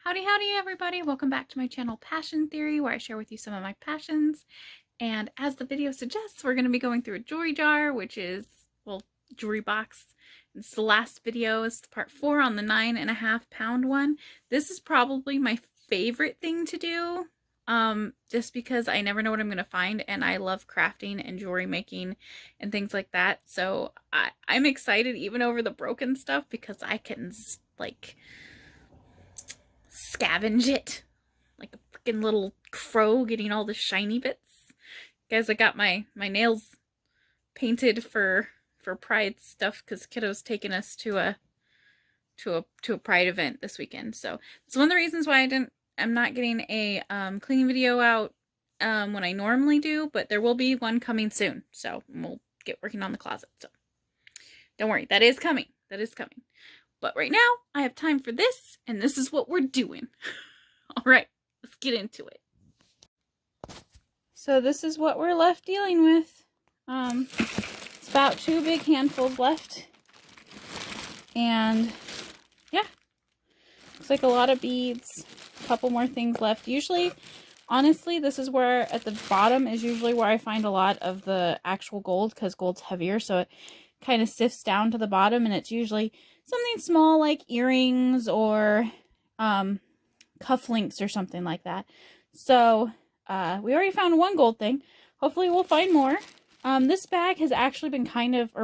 Howdy, howdy, everybody. Welcome back to my channel, Passion Theory, where I share with you some of my passions. And as the video suggests, we're going to be going through a jewelry jar, which is, well, jewelry box. It's the last video. It's part 4 on the 9.5 pound one. This is probably my favorite thing to do, just because I never know what I'm going to find, and I love crafting and jewelry making and things like that. So I'm excited even over the broken stuff because I can, like, scavenge it like a freaking little crow getting all the shiny bits. Guys, I got my nails painted for Pride stuff because kiddo's taking us to a Pride event this weekend. So it's one of the reasons why I'm not getting a cleaning video out when I normally do, but there will be one coming soon. So we'll get working on the closet. So don't worry, that is coming. That is coming. But right now, I have time for this, and this is what we're doing. All right, let's get into it. So this is what we're left dealing with. It's about 2 big handfuls left. And yeah, looks like a lot of beads, a couple more things left. Usually, honestly, this is where at the bottom is usually where I find a lot of the actual gold, because gold's heavier, so it kind of sifts down to the bottom, and it's usually something small like earrings or cufflinks or something like that. So we already found one gold thing. Hopefully we'll find more. This bag has actually been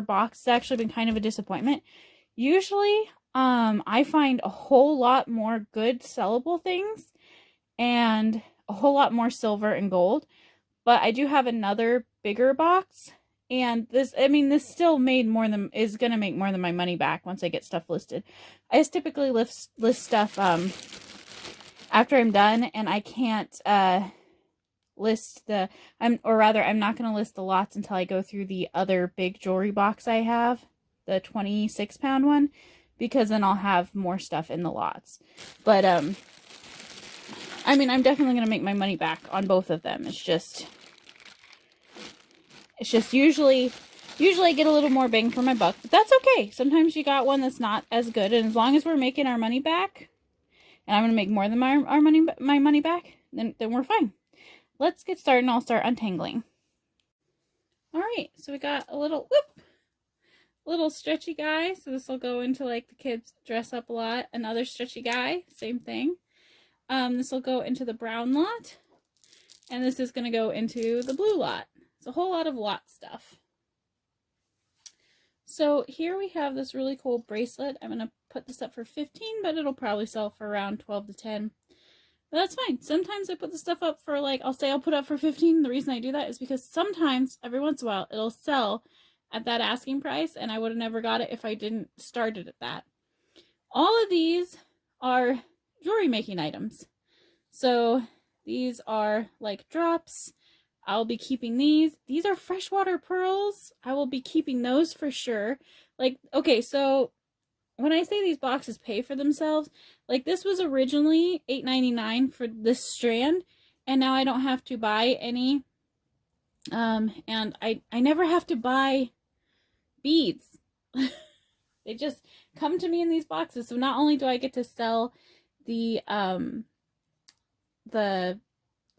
box has actually been kind of a disappointment. Usually I find a whole lot more good sellable things and a whole lot more silver and gold. But I do have another bigger box. And this still is going to make more than my money back once I get stuff listed. I just typically list stuff after I'm done, and I can't I'm not going to list the lots until I go through the other big jewelry box I have, the 26 pound one, because then I'll have more stuff in the lots. But I'm definitely going to make my money back on both of them. It's just usually I get a little more bang for my buck, but that's okay. Sometimes you got one that's not as good, and as long as we're making our money back, and I'm going to make more than my money back, then we're fine. Let's get started, and I'll start untangling. All right, so we got a little stretchy guy. So this will go into like the kids dress up a lot. Another stretchy guy, same thing. This will go into the brown lot, and this is going to go into the blue lot. It's a whole lot of lot stuff. So here we have this really cool bracelet. I'm going to put this up for 15, but it'll probably sell for around 12 to 10. But that's fine. Sometimes I put the stuff up for I'll put up for 15. The reason I do that is because sometimes, every once in a while, it'll sell at that asking price, and I would have never got it if I didn't start it at that. All of these are jewelry making items. So these are like drops. I'll be keeping these. These are freshwater pearls. I will be keeping those for sure. Okay, so when I say these boxes pay for themselves, this was originally $8.99 for this strand, and now I don't have to buy any. And I never have to buy beads. They just come to me in these boxes. So not only do I get to sell the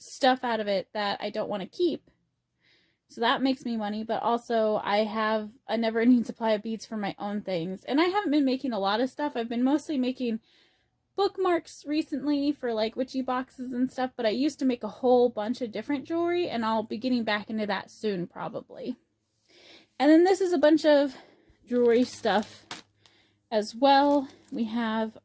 stuff out of it that I don't want to keep, so that makes me money, but also I have a never-ending supply of beads for my own things. And I haven't been making a lot of stuff. I've been mostly making bookmarks recently for witchy boxes and stuff, but I used to make a whole bunch of different jewelry, and I'll be getting back into that soon probably. And then this is a bunch of jewelry stuff as well. We have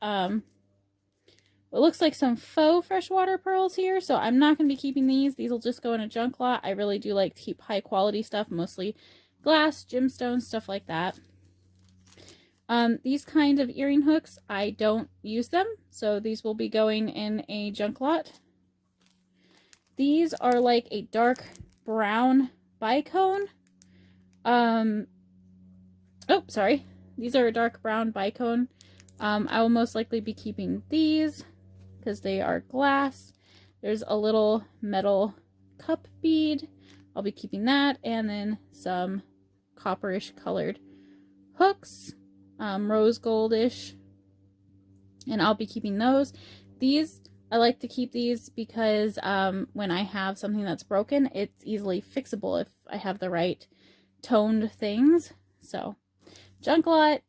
it looks like some faux freshwater pearls here, so I'm not going to be keeping these. These will just go in a junk lot. I really do like to keep high quality stuff, mostly glass, gemstones, stuff like that. These kinds of earring hooks, I don't use them, so these will be going in a junk lot. These are like a dark brown bicone. These are a dark brown bicone. I will most likely be keeping these because they are glass. There's a little metal cup bead. I'll be keeping that, and then some copperish colored hooks, rose goldish, and I'll be keeping those. These, I like to keep these because when I have something that's broken, it's easily fixable if I have the right toned things. So, junk lot,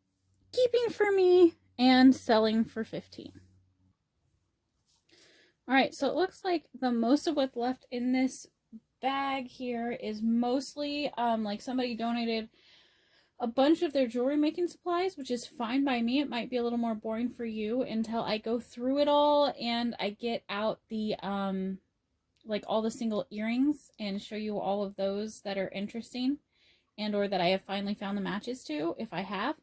keeping for me, and selling for 15. Alright, so it looks like the most of what's left in this bag here is mostly like somebody donated a bunch of their jewelry making supplies, which is fine by me. It might be a little more boring for you until I go through it all and I get out the like all the single earrings and show you all of those that are interesting and or that I have finally found the matches to, if I have.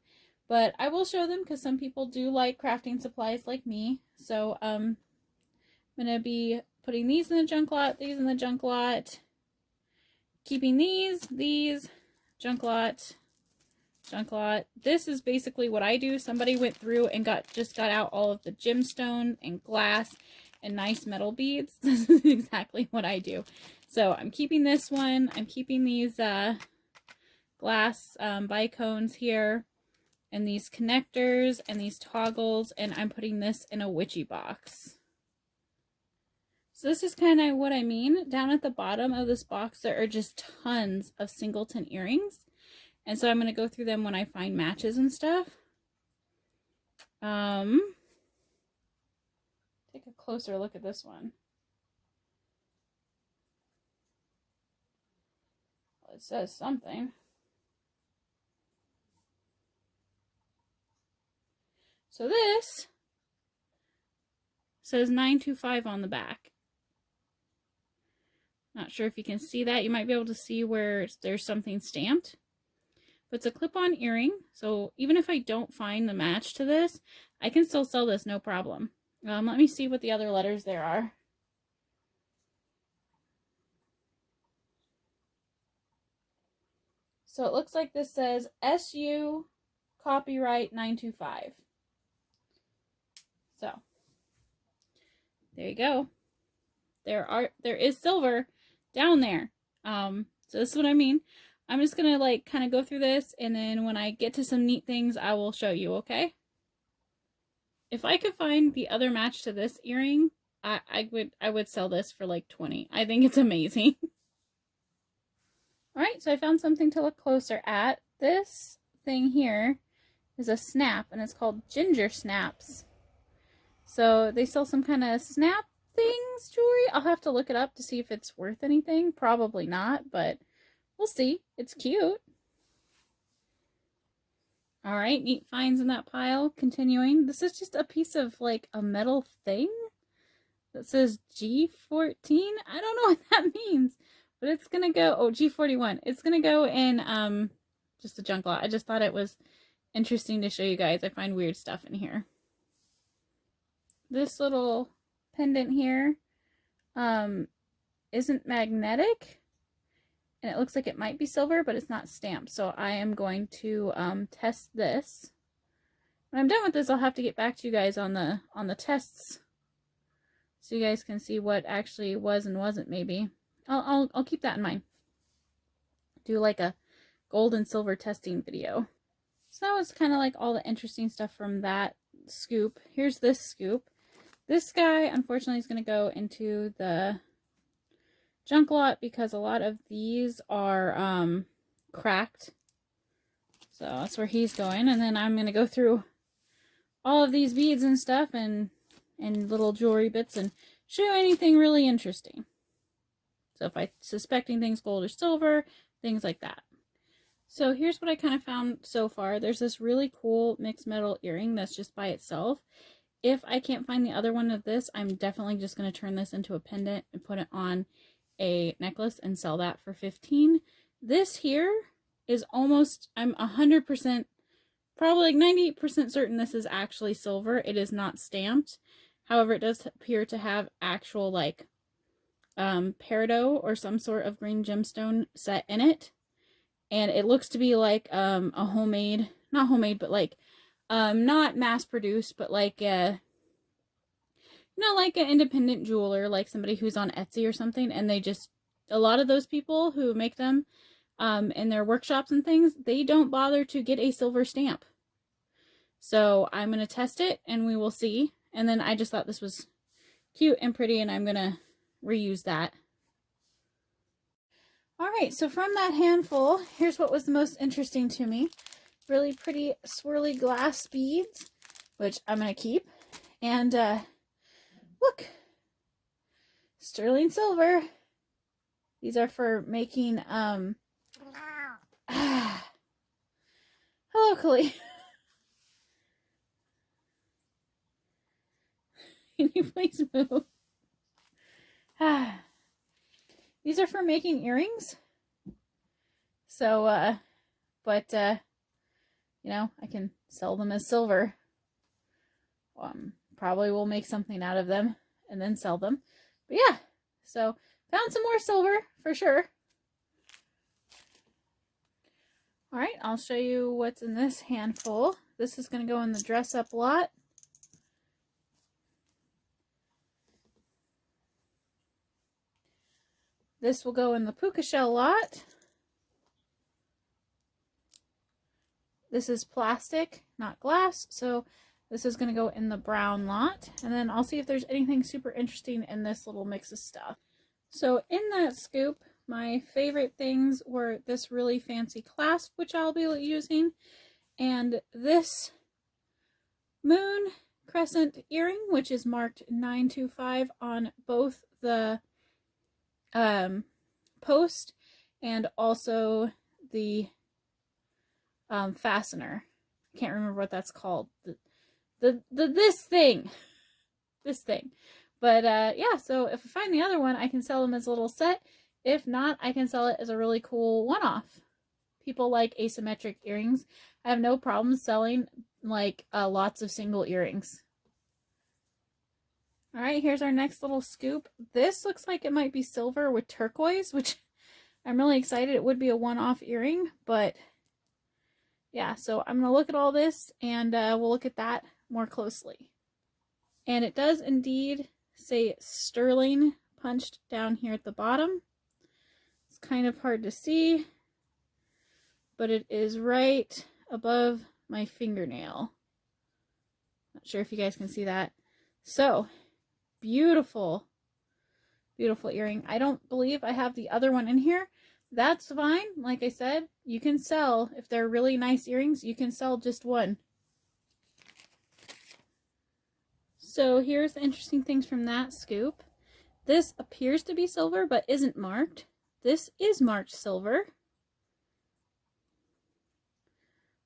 But I will show them because some people do like crafting supplies like me. So I'm gonna be putting these in the junk lot, these in the junk lot, keeping these, junk lot, junk lot. This is basically what I do. Somebody went through and got out all of the gemstone and glass and nice metal beads. This is exactly what I do. So I'm keeping this one. I'm keeping these glass bicones here and these connectors and these toggles, and I'm putting this in a witchy box. So this is kind of what I mean. Down at the bottom of this box, there are just tons of singleton earrings. And so I'm going to go through them when I find matches and stuff. Take a closer look at this one. Well, it says something. So this says 925 on the back. Not sure if you can see that. You might be able to see where there's something stamped. But it's a clip-on earring, so even if I don't find the match to this, I can still sell this, no problem. Let me see what the other letters there are. So it looks like this says SU copyright 925. So there you go. There is silver down there. So this is what I mean. I'm just gonna like kind of go through this, and then when I get to some neat things, I will show you, okay? If I could find the other match to this earring, I would sell this for like 20. I think it's amazing. Alright, so I found something to look closer at. This thing here is a snap, and it's called Ginger Snaps. So they sell some kind of snap things, jewelry. I'll have to look it up to see if it's worth anything. Probably not, but we'll see. It's cute. Alright, neat finds in that pile. Continuing. This is just a piece of like a metal thing that says G14. I don't know what that means, but it's gonna go, oh, G41. It's gonna go in just a junk lot. I just thought it was interesting to show you guys. I find weird stuff in here. This little pendant here isn't magnetic, and it looks like it might be silver, but it's not stamped. So I am going to test this. When I'm done with this, I'll have to get back to you guys on the tests, so you guys can see what actually was and wasn't. Maybe I'll keep that in mind. Do like a gold and silver testing video. So that was kind of like all the interesting stuff from that scoop. Here's this scoop. This guy, unfortunately, is going to go into the junk lot because a lot of these are cracked. So that's where he's going. And then I'm going to go through all of these beads and stuff and little jewelry bits and show you anything really interesting. So if I'm suspecting things gold or silver, things like that. So here's what I kind of found so far. There's this really cool mixed metal earring that's just by itself. If I can't find the other one of this, I'm definitely just going to turn this into a pendant and put it on a necklace and sell that for 15. This here is almost, I'm 100%, probably like 98% certain this is actually silver. It is not stamped. However, it does appear to have actual like peridot or some sort of green gemstone set in it. And it looks to be like a homemade, not homemade, but like not mass produced, but like a, you know, like an independent jeweler, like somebody who's on Etsy or something, and they just, a lot of those people who make them in their workshops and things, they don't bother to get a silver stamp. So I'm going to test it and we will see. And then I just thought this was cute and pretty, and I'm gonna reuse that. Alright, so from that handful, here's what was the most interesting to me. Really pretty swirly glass beads, which I'm gonna keep. And look, sterling silver. These are for making hello, Kali. Can you please move? These are for making earrings. So, you know, I can sell them as silver. Probably will make something out of them and then sell them. But yeah, so found some more silver for sure. All right, I'll show you what's in this handful. This is going to go in the dress up lot. This will go in the puka shell lot. This is plastic, not glass, so this is going to go in the brown lot. And then I'll see if there's anything super interesting in this little mix of stuff. So in that scoop, my favorite things were this really fancy clasp, which I'll be using, and this moon crescent earring, which is marked 925 on both the post and also the fastener. I can't remember what that's called. This thing. But yeah, so if I find the other one, I can sell them as a little set. If not, I can sell it as a really cool one-off. People like asymmetric earrings. I have no problem selling like lots of single earrings. Alright, here's our next little scoop. This looks like it might be silver with turquoise, which I'm really excited. It would be a one-off earring, but yeah, so I'm going to look at all this and we'll look at that more closely. And it does indeed say sterling punched down here at the bottom. It's kind of hard to see, but it is right above my fingernail. Not sure if you guys can see that. So, beautiful, beautiful earring. I don't believe I have the other one in here. That's fine. Like I said, you can sell, if they're really nice earrings, you can sell just one. So here's the interesting things from that scoop. This appears to be silver, but isn't marked. This is marked silver.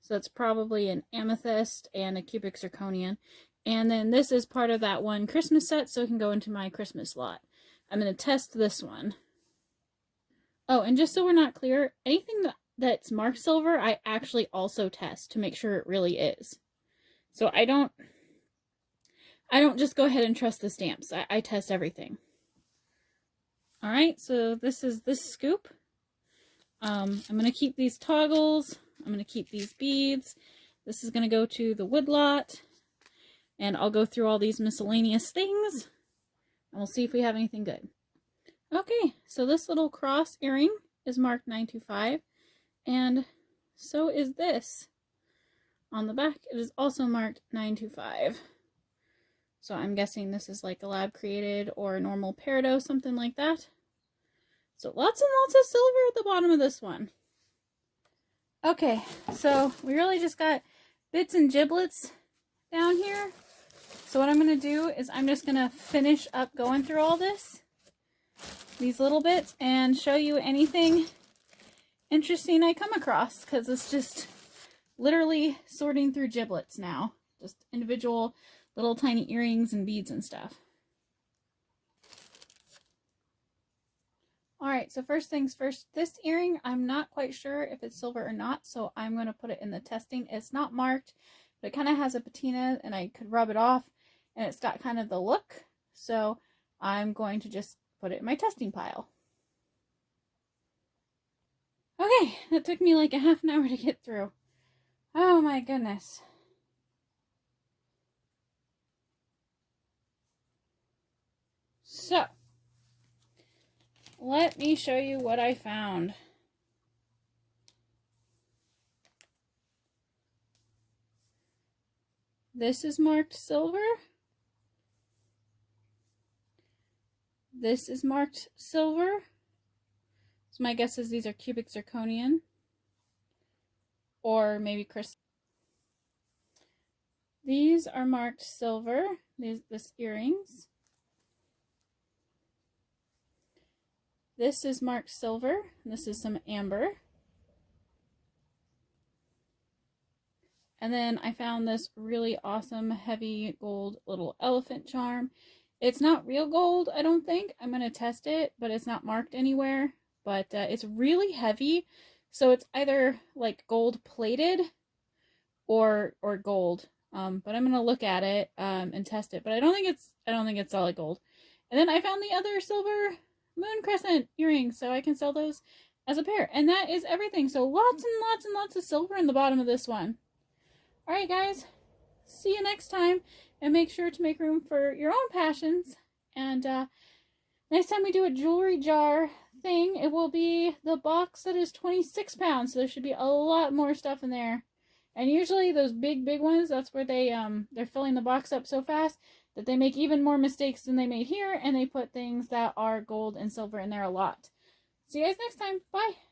So it's probably an amethyst and a cubic zirconian. And then this is part of that one Christmas set, so it can go into my Christmas lot. I'm going to test this one. Oh, and just so we're not clear, anything that's marked silver, I actually also test to make sure it really is. So I don't just go ahead and trust the stamps. I test everything. All right, so this is this scoop. I'm going to keep these toggles. I'm going to keep these beads. This is going to go to the wood lot. And I'll go through all these miscellaneous things. And we'll see if we have anything good. Okay, so this little cross earring is marked 925. And so is this. On the back, it is also marked 925. So I'm guessing this is like a lab created or a normal peridot, something like that. So lots and lots of silver at the bottom of this one. Okay, so we really just got bits and giblets down here. So what I'm going to do is I'm just going to finish up going through all this, these little bits, and show you anything interesting I come across, because it's just literally sorting through giblets now. Just individual little tiny earrings and beads and stuff. Alright, so first things first, this earring, I'm not quite sure if it's silver or not, so I'm going to put it in the testing. It's not marked, but it kind of has a patina, and I could rub it off, and it's got kind of the look, so I'm going to just put it in my testing pile. Okay, that took me like a half an hour to get through. Oh my goodness. So, let me show you what I found. This is marked silver. This is marked silver. So my guess is these are cubic zirconian. Or maybe crystal. These are marked silver. This earrings. This is marked silver. This is some amber. And then I found this really awesome heavy gold little elephant charm. It's not real gold, I don't think. I'm going to test it, but it's not marked anywhere. But it's really heavy. So it's either like gold plated or gold. But I'm going to look at it and test it. But I don't think it's solid gold. And then I found the other silver moon crescent earrings, so I can sell those as a pair. And that is everything. So lots and lots and lots of silver in the bottom of this one. Alright guys, see you next time, and make sure to make room for your own passions. And next time we do a jewelry jar thing, it will be the box that is 26 pounds, so there should be a lot more stuff in there. And usually those big ones, that's where they're filling the box up so fast that they make even more mistakes than they made here, and they put things that are gold and silver in there a lot. See you guys next time. Bye!